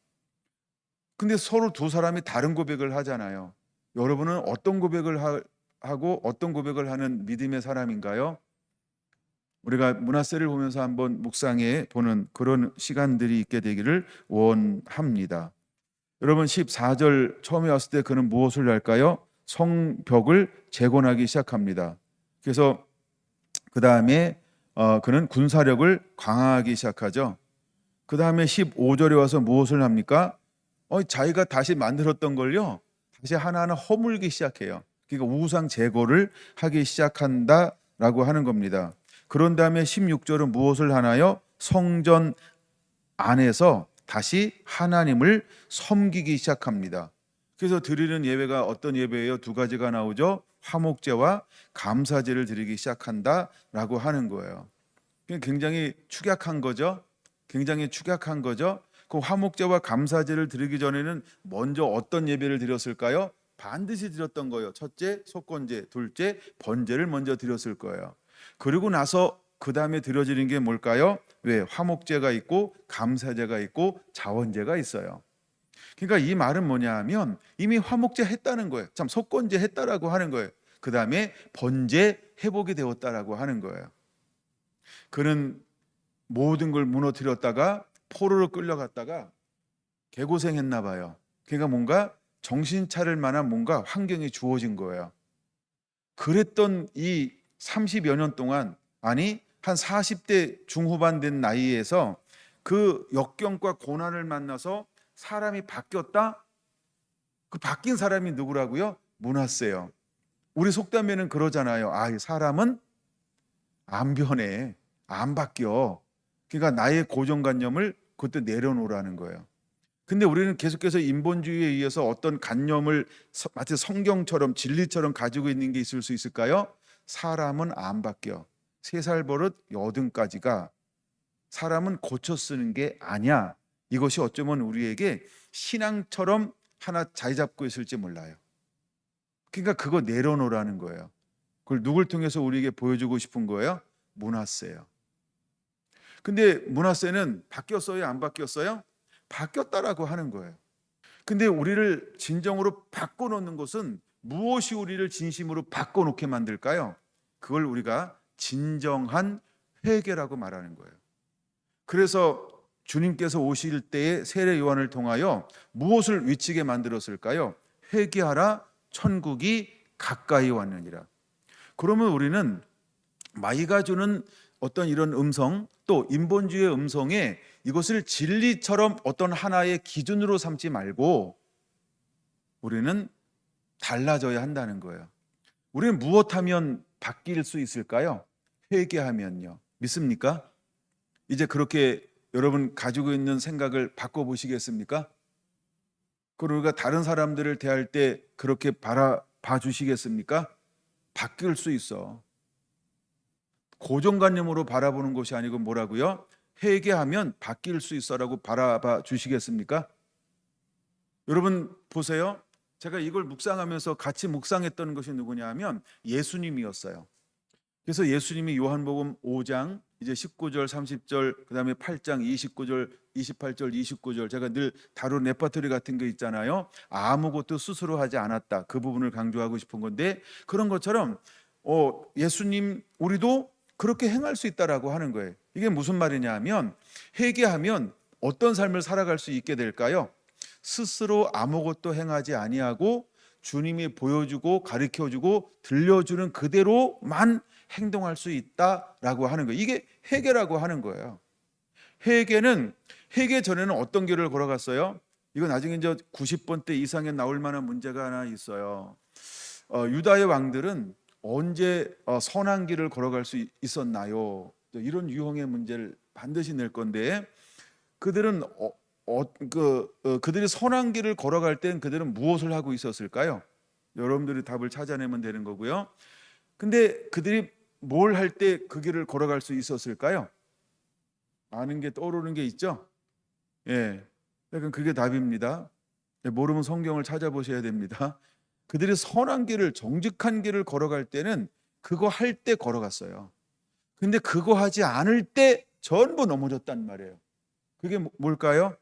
근데 서로 두 사람이 다른 고백을 하잖아요. 여러분은 어떤 고백을 하고 어떤 고백을 하는 믿음의 사람인가요? 우리가 므낫세를 보면서 한번 묵상해 보는 그런 시간들이 있게 되기를 원합니다. 여러분, 14절 처음에 왔을 때 그는 무엇을 할까요? 성벽을 재건하기 시작합니다. 그래서 그 다음에 그는 군사력을 강화하기 시작하죠. 그 다음에 15절에 와서 무엇을 합니까? 자기가 다시 만들었던 걸요 다시 하나하나 허물기 시작해요. 그러니까 우상 제거를 하기 시작한다라고 하는 겁니다. 그런 다음에 16절은 무엇을 하나요? 성전 안에서 다시 하나님을 섬기기 시작합니다. 그래서 드리는 예배가 어떤 예배예요? 두 가지가 나오죠. 화목제와 감사제를 드리기 시작한다라고 하는 거예요. 굉장히 축약한 거죠. 굉장히 축약한 거죠. 그 화목제와 감사제를 드리기 전에는 먼저 어떤 예배를 드렸을까요? 반드시 드렸던 거예요. 첫째, 속건제, 둘째, 번제를 먼저 드렸을 거예요. 그리고 나서 그 다음에 드려지는 게 뭘까요? 왜? 화목제가 있고 감사제가 있고 자원제가 있어요. 그러니까 이 말은 뭐냐 하면 이미 화목제 했다는 거예요. 참, 속건제 했다라고 하는 거예요. 그 다음에 번제 회복이 되었다라고 하는 거예요. 그는 모든 걸 무너뜨렸다가 포로로 끌려갔다가 개고생했나 봐요. 그러니까 뭔가 정신 차릴 만한 뭔가 환경이 주어진 거예요. 그랬던 이 30여 년 동안, 아니 한 40대 중후반 된 나이에서 그 역경과 고난을 만나서 사람이 바뀌었다? 그 바뀐 사람이 누구라고요? 므낫세요. 우리 속담에는 그러잖아요. 사람은 안 변해, 안 바뀌어. 그러니까 나의 고정관념을 그때 내려놓으라는 거예요. 근데 우리는 계속해서 인본주의에 의해서 어떤 관념을 마치 성경처럼 진리처럼 가지고 있는 게 있을 수 있을까요? 사람은 안 바뀌어. 3살 버릇 여든까지가 사람은 고쳐 쓰는 게 아니야. 이것이 어쩌면 우리에게 신앙처럼 하나 자리 잡고 있을지 몰라요. 그러니까 그거 내려놓으라는 거예요. 그걸 누굴 통해서 우리에게 보여주고 싶은 거예요? 므낫세요. 근데 므낫세는 바뀌었어요? 안 바뀌었어요? 바뀌었다라고 하는 거예요. 근데 우리를 진정으로 바꿔놓는 것은 무엇이 우리를 진심으로 바꿔놓게 만들까요? 그걸 우리가 진정한 회개라고 말하는 거예요. 그래서 주님께서 오실 때에 세례 요한을 통하여 무엇을 외치게 만들었을까요? 회개하라, 천국이 가까이 왔느니라. 그러면 우리는 마이가 주는 어떤 이런 음성, 또 인본주의의 음성에 이것을 진리처럼 어떤 하나의 기준으로 삼지 말고 우리는 달라져야 한다는 거예요. 우리는 무엇하면 바뀔 수 있을까요? 회개하면요. 믿습니까? 이제 그렇게 여러분 가지고 있는 생각을 바꿔보시겠습니까? 그리고 우리가 다른 사람들을 대할 때 그렇게 바라봐 주시겠습니까? 바뀔 수 있어. 고정관념으로 바라보는 것이 아니고 뭐라고요? 회개하면 바뀔 수 있어라고 바라봐 주시겠습니까? 여러분 보세요. 제가 이걸 묵상하면서 같이 묵상했던 것이 누구냐 하면 예수님이었어요. 그래서 예수님이 요한복음 5장 이제 19절 30절 그다음에 8장 29절 28절 29절 제가 늘 다룬 레퍼토리 같은 거 있잖아요. 아무것도 스스로 하지 않았다. 그 부분을 강조하고 싶은 건데 그런 것처럼 예수님 우리도 그렇게 행할 수 있다라고 하는 거예요. 이게 무슨 말이냐 하면 회개하면 어떤 삶을 살아갈 수 있게 될까요? 스스로 아무것도 행하지 아니하고 주님이 보여주고 가르쳐주고 들려주는 그대로만 행동할 수 있다라고 하는 거예요. 이게 회개라고 하는 거예요. 회개 전에는 어떤 길을 걸어갔어요? 이거 나중에 이제 90번대 이상에 나올 만한 문제가 하나 있어요. 유다의 왕들은 언제 선한 길을 걸어갈 수 있었나요? 이런 유형의 문제를 반드시 낼 건데 그들은 그들이 선한 길을 걸어갈 땐 그들은 무엇을 하고 있었을까요? 여러분들이 답을 찾아내면 되는 거고요. 근데 그들이 뭘 할 때 그 길을 걸어갈 수 있었을까요? 아는 게 떠오르는 게 있죠? 예, 약간 그게 답입니다. 모르면 성경을 찾아보셔야 됩니다. 그들이 선한 길을 정직한 길을 걸어갈 때는 그거 할 때 걸어갔어요. 근데 그거 하지 않을 때 전부 넘어졌단 말이에요. 그게 뭘까요?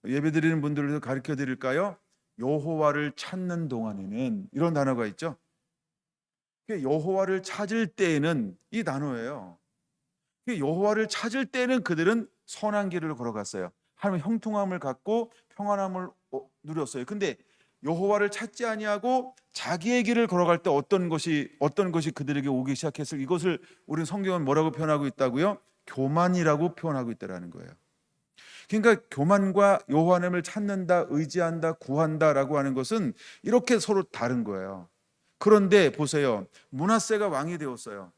예배드리는 분들도 가르쳐 드릴까요? 여호와를 찾는 동안에는 이런 단어가 있죠. 여호와를 찾을 때에는 이 단어예요. 여호와를 찾을 때는 그들은 선한 길을 걸어갔어요. 하나님의 형통함을 갖고 평안함을 누렸어요. 근데 여호와를 찾지 아니하고 자기의 길을 걸어갈 때 어떤 것이 그들에게 오기 시작했을 이것을 우리는 성경은 뭐라고 표현하고 있다고요? 교만이라고 표현하고 있다라는 거예요. 그러니까 교만과 여호와 하나님을 찾는다, 의지한다, 구한다라고 하는 것은 이렇게 서로 다른 거예요. 그런데 보세요. 므낫세가 왕이 되었어요.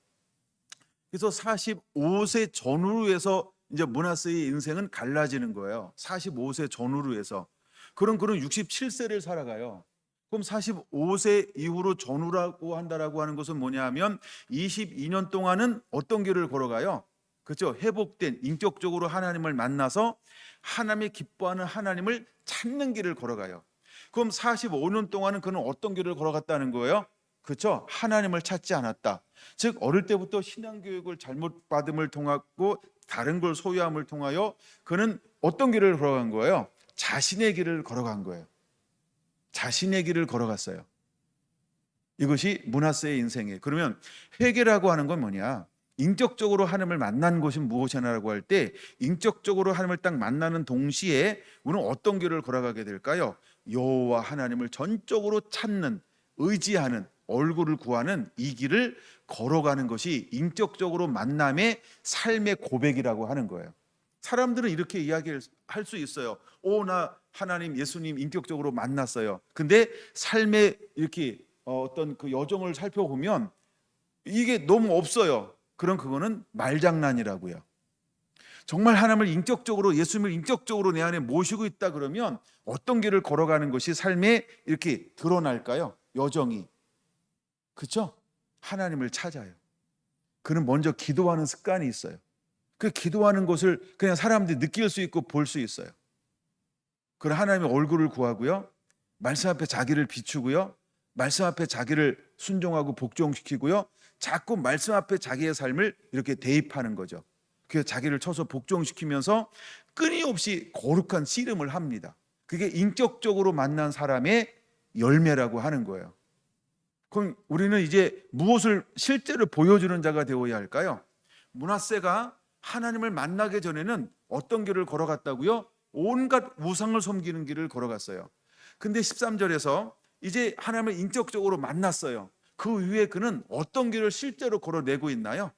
그래서 45세 전후로 해서 이제 므낫세의 인생은 갈라지는 거예요. 45세 전후로 해서. 그런 67세를 살아가요. 그럼 45세 이후로 전후라고 한다라고 하는 것은 뭐냐 하면 22년 동안은 어떤 길을 걸어가요? 그렇죠? 회복된 인격적으로 하나님을 만나서 하나님이 기뻐하는 하나님을 찾는 길을 걸어가요. 그럼 45년 동안은 그는 어떤 길을 걸어갔다는 거예요? 그렇죠? 하나님을 찾지 않았다. 즉 어릴 때부터 신앙교육을 잘못 받음을 통하고 다른 걸 소유함을 통하여 그는 어떤 길을 걸어간 거예요? 자신의 길을 걸어간 거예요. 자신의 길을 걸어갔어요. 이것이 므낫세의 인생이에요. 그러면 회개라고 하는 건 뭐냐? 인격적으로 하나님을 만난 것이 무엇이냐라고 할 때 인격적으로 하나님을 딱 만나는 동시에 우리는 어떤 길을 걸어가게 될까요? 여호와 하나님을 전적으로 찾는, 의지하는, 얼굴을 구하는 이 길을 걸어가는 것이 인격적으로 만남의 삶의 고백이라고 하는 거예요. 사람들은 이렇게 이야기를 할 수 있어요. 나 하나님, 예수님 인격적으로 만났어요. 근데 삶에 이렇게 어떤 그 여정을 살펴보면 이게 너무 없어요. 그럼 그거는 말장난이라고요. 정말 하나님을 인격적으로, 예수님을 인격적으로 내 안에 모시고 있다 그러면 어떤 길을 걸어가는 것이 삶에 이렇게 드러날까요? 여정이. 그렇죠? 하나님을 찾아요. 그는 먼저 기도하는 습관이 있어요. 그 기도하는 것을 그냥 사람들이 느낄 수 있고 볼 수 있어요. 그럼 하나님의 얼굴을 구하고요. 말씀 앞에 자기를 비추고요. 말씀 앞에 자기를 순종하고 복종시키고요. 자꾸 말씀 앞에 자기의 삶을 이렇게 대입하는 거죠. 그래서 자기를 쳐서 복종시키면서 끊임없이 거룩한 씨름을 합니다. 그게 인격적으로 만난 사람의 열매라고 하는 거예요. 그럼 우리는 이제 무엇을 실제로 보여주는 자가 되어야 할까요? 므낫세가 하나님을 만나기 전에는 어떤 길을 걸어갔다고요? 온갖 우상을 섬기는 길을 걸어갔어요. 근데 13절에서 이제 하나님을 인격적으로 만났어요. 그 이후에 그는 어떤 길을 실제로 걸어내고 있나요?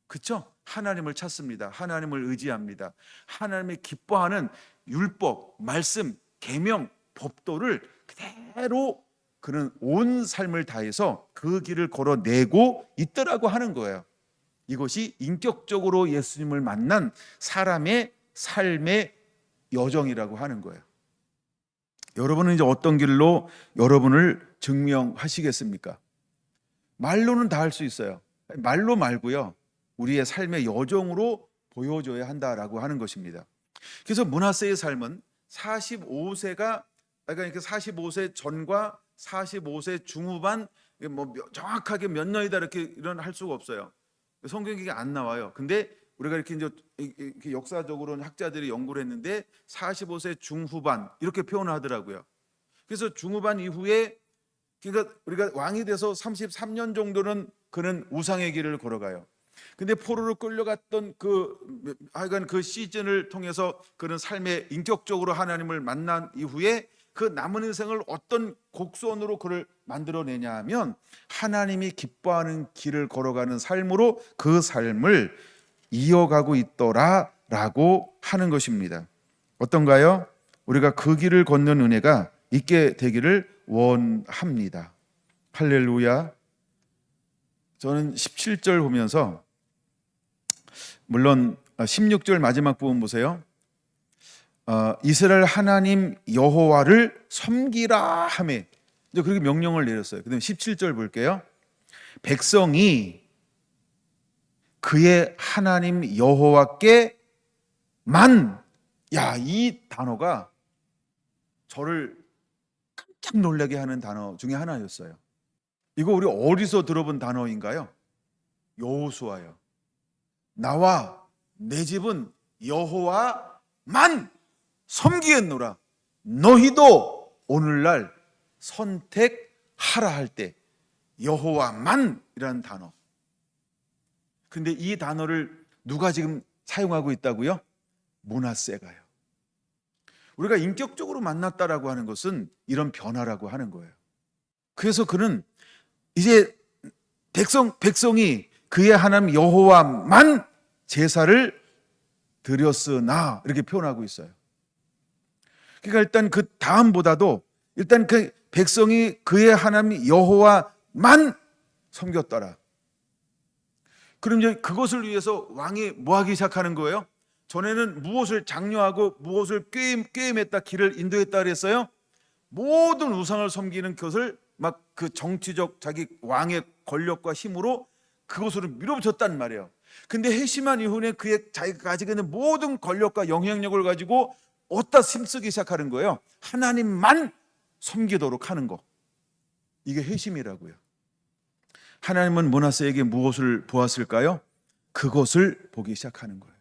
그렇죠? 하나님을 찾습니다. 하나님을 의지합니다. 하나님이 기뻐하는 율법, 말씀, 계명, 법도를 그대로 그는 온 삶을 다해서 그 길을 걸어내고 있더라고 하는 거예요. 이것이 인격적으로 예수님을 만난 사람의 삶의 여정이라고 하는 거예요. 여러분은 이제 어떤 길로 여러분을 증명하시겠습니까? 말로는 다 할 수 있어요. 말로 말고요. 우리의 삶의 여정으로 보여줘야 한다라고 하는 것입니다. 그래서 므낫세의 삶은 45세가 그러니까 45세 전과 45세 중후반 뭐 정확하게 몇 년이다 이렇게 할 수가 없어요. 성경에 안 나와요. 근데 우리가 이렇게 이제 역사적으로는 학자들이 연구를 했는데 45세 중후반 이렇게 표현하더라고요. 그래서 중후반 이후에 그러니까 우리가 왕이 돼서 33년 정도는 그는 우상의 길을 걸어가요. 근데 포로로 끌려갔던 하여간 그 시즌을 통해서 그는 삶에 인격적으로 하나님을 만난 이후에 그 남은 인생을 어떤 곡선으로 그를 만들어내냐 하면 하나님이 기뻐하는 길을 걸어가는 삶으로 그 삶을 이어가고 있더라라고 하는 것입니다. 어떤가요? 우리가 그 길을 걷는 은혜가 있게 되기를 원합니다. 할렐루야. 저는 17절 보면서 물론 16절 마지막 부분 보세요. 이스라엘 하나님 여호와를 섬기라 하매 이제 그렇게 명령을 내렸어요. 그다음에 17절 볼게요. 백성이 그의 하나님 여호와께만 이 단어가 저를 깜짝 놀라게 하는 단어 중에 하나였어요. 이거 우리 어디서 들어본 단어인가요? 여호수아요. 나와 내 집은 여호와만 섬기겠노라. 너희도 오늘날 선택하라 할 때 여호와만이라는 단어. 근데 이 단어를 누가 지금 사용하고 있다고요? 므낫세가요. 우리가 인격적으로 만났다라고 하는 것은 이런 변화라고 하는 거예요. 그래서 그는 이제 백성이 그의 하나님 여호와만 제사를 드렸으나 이렇게 표현하고 있어요. 그러니까 일단 그 다음보다도 일단 그 백성이 그의 하나님 여호와만 섬겼더라. 그럼 이제 그것을 위해서 왕이 뭐 하기 시작하는 거예요? 전에는 무엇을 장려하고 무엇을 꾀임했다 길을 인도했다 그랬어요? 모든 우상을 섬기는 것을 막 그 정치적 자기 왕의 권력과 힘으로 그것으로 밀어붙였단 말이에요. 근데 회심한 이후에 자기가 가지고 있는 모든 권력과 영향력을 가지고 어디다 힘쓰기 시작하는 거예요? 하나님만 섬기도록 하는 거. 이게 회심이라고요. 하나님은 므낫세에게 무엇을 보았을까요? 그것을 보기 시작하는 거예요.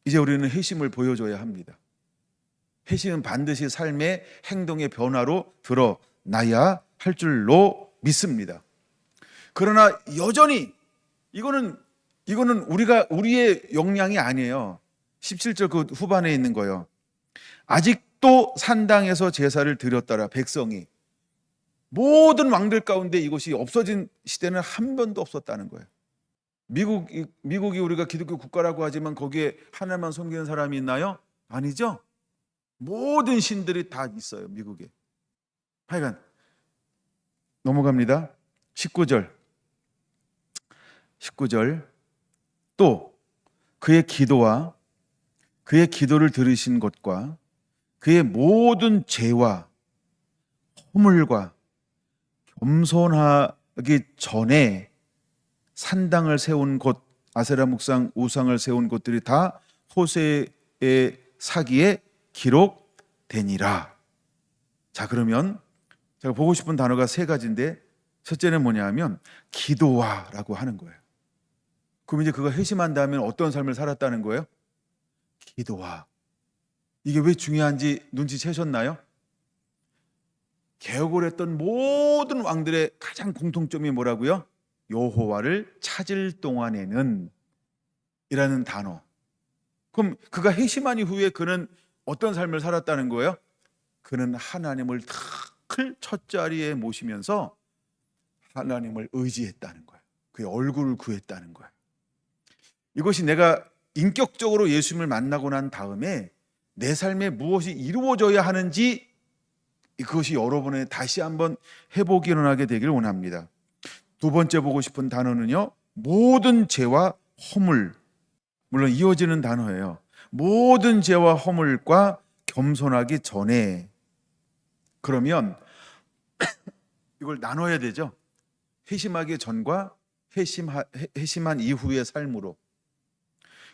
이제 우리는 회심을 보여줘야 합니다. 회심은 반드시 삶의 행동의 변화로 드러나야 할 줄로 믿습니다. 그러나 여전히 이거는 우리의 역량이 아니에요. 17절 그 후반에 있는 거예요. 아직도 산당에서 제사를 드렸더라. 백성이 모든 왕들 가운데 이것이 없어진 시대는 한 번도 없었다는 거예요. 미국이 우리가 기독교 국가라고 하지만 거기에 하나님만 섬기는 사람이 있나요? 아니죠. 모든 신들이 다 있어요. 미국에. 하여간 넘어갑니다. 19절 또 그의 기도와 그의 기도를 들으신 것과 그의 모든 죄와 허물과 겸손하기 전에 산당을 세운 곳, 아세라 묵상 우상을 세운 곳들이 다 호세의 사기에 기록되니라. 자, 그러면 제가 보고 싶은 단어가 세 가지인데 첫째는 뭐냐 하면 기도와라고 하는 거예요. 그럼 이제 그가 회심한다면 어떤 삶을 살았다는 거예요? 기도와. 이게 왜 중요한지 눈치채셨나요? 개혁을 했던 모든 왕들의 가장 공통점이 뭐라고요? 여호와를 찾을 동안에는 이라는 단어. 그럼 그가 회심한 이후에 그는 어떤 삶을 살았다는 거예요? 그는 하나님을 늘 첫자리에 모시면서 하나님을 의지했다는 거예요. 그의 얼굴을 구했다는 거예요. 이것이 내가 인격적으로 예수님을 만나고 난 다음에 내 삶에 무엇이 이루어져야 하는지 그것이 여러분의 다시 한번 회복이 일어나게 되기를 원합니다. 두 번째 보고 싶은 단어는요, 모든 죄와 허물. 물론 이어지는 단어예요. 모든 죄와 허물과 겸손하기 전에. 그러면 이걸 나눠야 되죠. 회심하기 전과 회심한 이후의 삶으로.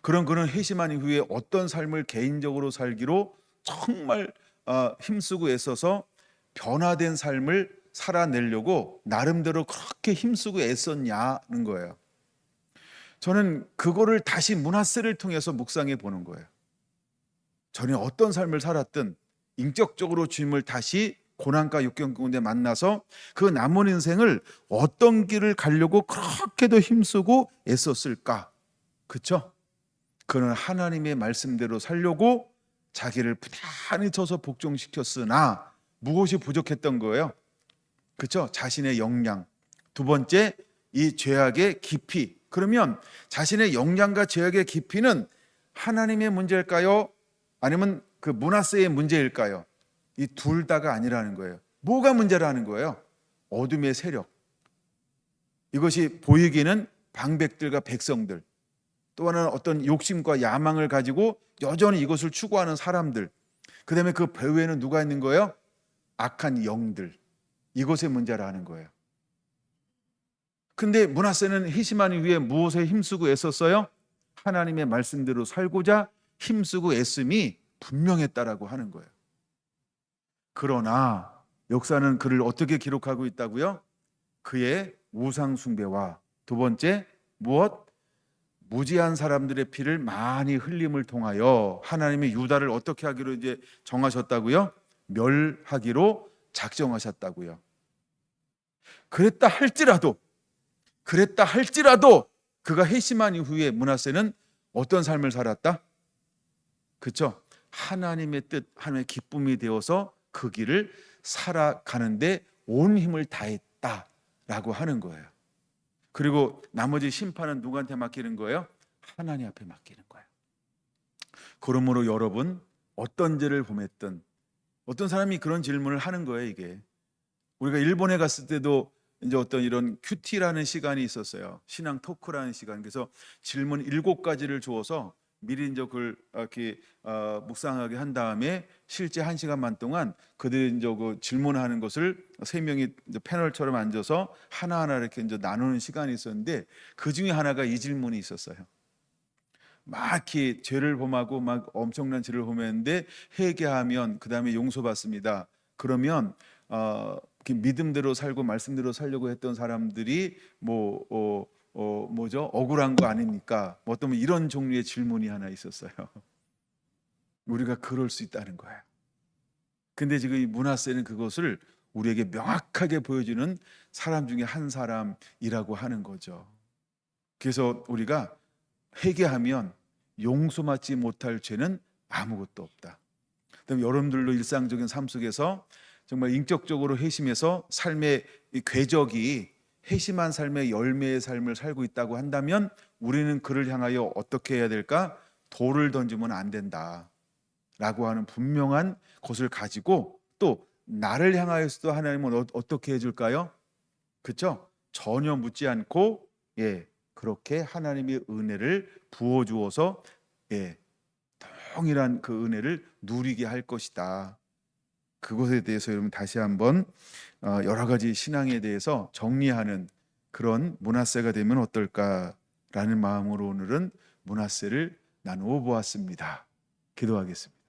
그런 그는 회심한 이후에 어떤 삶을 개인적으로 살기로 정말 힘쓰고 애써서 변화된 삶을 살아내려고 나름대로 그렇게 힘쓰고 애썼냐는 거예요. 저는 그거를 다시 므낫세를 통해서 묵상해 보는 거예요. 전에 어떤 삶을 살았든 인격적으로 주님을 다시 고난과 역경 가운데 만나서 그 남은 인생을 어떤 길을 가려고 그렇게도 힘쓰고 애썼을까? 그렇죠? 그는 하나님의 말씀대로 살려고 자기를 부단히 쳐서 복종시켰으나 무엇이 부족했던 거예요? 그렇죠? 자신의 역량. 두 번째, 이 죄악의 깊이. 그러면 자신의 역량과 죄악의 깊이는 하나님의 문제일까요? 아니면 그 므낫세의 문제일까요? 이 둘 다가 아니라는 거예요. 뭐가 문제라는 거예요? 어둠의 세력. 이것이 보이기는 방백들과 백성들, 또 하나는 어떤 욕심과 야망을 가지고 여전히 이것을 추구하는 사람들, 그 다음에 그 배후에는 누가 있는 거예요? 악한 영들. 이것의 문제라는 거예요. 근데 므낫세는 회심한 이후에 무엇에 힘쓰고 애썼어요? 하나님의 말씀대로 살고자 힘쓰고 애씀이 분명했다라고 하는 거예요. 그러나 역사는 그를 어떻게 기록하고 있다고요? 그의 우상 숭배와 두 번째 무엇? 무지한 사람들의 피를 많이 흘림을 통하여 하나님의 유다를 어떻게 하기로 이제 정하셨다고요? 멸하기로 작정하셨다고요. 그랬다 할지라도 그가 회심한 이후에 므낫세는 어떤 삶을 살았다? 그렇죠? 하나님의 뜻, 하나님의 기쁨이 되어서 그 길을 살아가는데 온 힘을 다했다라고 하는 거예요. 그리고 나머지 심판은 누구한테 맡기는 거예요? 하나님 앞에 맡기는 거예요. 그러므로 여러분, 어떤 죄를 범했든 어떤 사람이 그런 질문을 하는 거예요. 이게 우리가 일본에 갔을 때도 이제 어떤 이런 큐티라는 시간이 있었어요. 신앙 토크라는 시간. 그래서 질문 7가지를 주어서 미리 이제 그걸 이렇게 묵상하게 한 다음에 실제 1시간만 동안 그들이 이제 그 질문하는 것을 3명이 이제 패널처럼 앉아서 하나하나 이렇게 이제 나누는 시간이 있었는데 그 중에 하나가 이 질문이 있었어요. 막 이렇게 죄를 범하고 막 엄청난 죄를 범했는데 회개하면 그 다음에 용서받습니다. 그러면 믿음대로 살고 말씀대로 살려고 했던 사람들이 뭐죠? 억울한 거 아닙니까? 뭐 어떤 이런 종류의 질문이 하나 있었어요. 우리가 그럴 수 있다는 거예요. 근데 지금 이 므낫세는 그것을 우리에게 명확하게 보여주는 사람 중에 한 사람이라고 하는 거죠. 그래서 우리가 회개하면 용서받지 못할 죄는 아무것도 없다. 그다음에 여러분들도 일상적인 삶 속에서 정말 인격적으로 회심해서 삶의 궤적이 회심한 삶의 열매의 삶을 살고 있다고 한다면 우리는 그를 향하여 어떻게 해야 될까? 돌을 던지면 안 된다라고 하는 분명한 것을 가지고 또 나를 향하여서도 하나님은 어떻게 해줄까요? 그렇죠? 전혀 묻지 않고 그렇게 하나님의 은혜를 부어주어서 동일한 그 은혜를 누리게 할 것이다. 그것에 대해서 여러분 다시 한번 여러 가지 신앙에 대해서 정리하는 그런 므낫세가 되면 어떨까라는 마음으로 오늘은 므낫세를 나누어 보았습니다. 기도하겠습니다.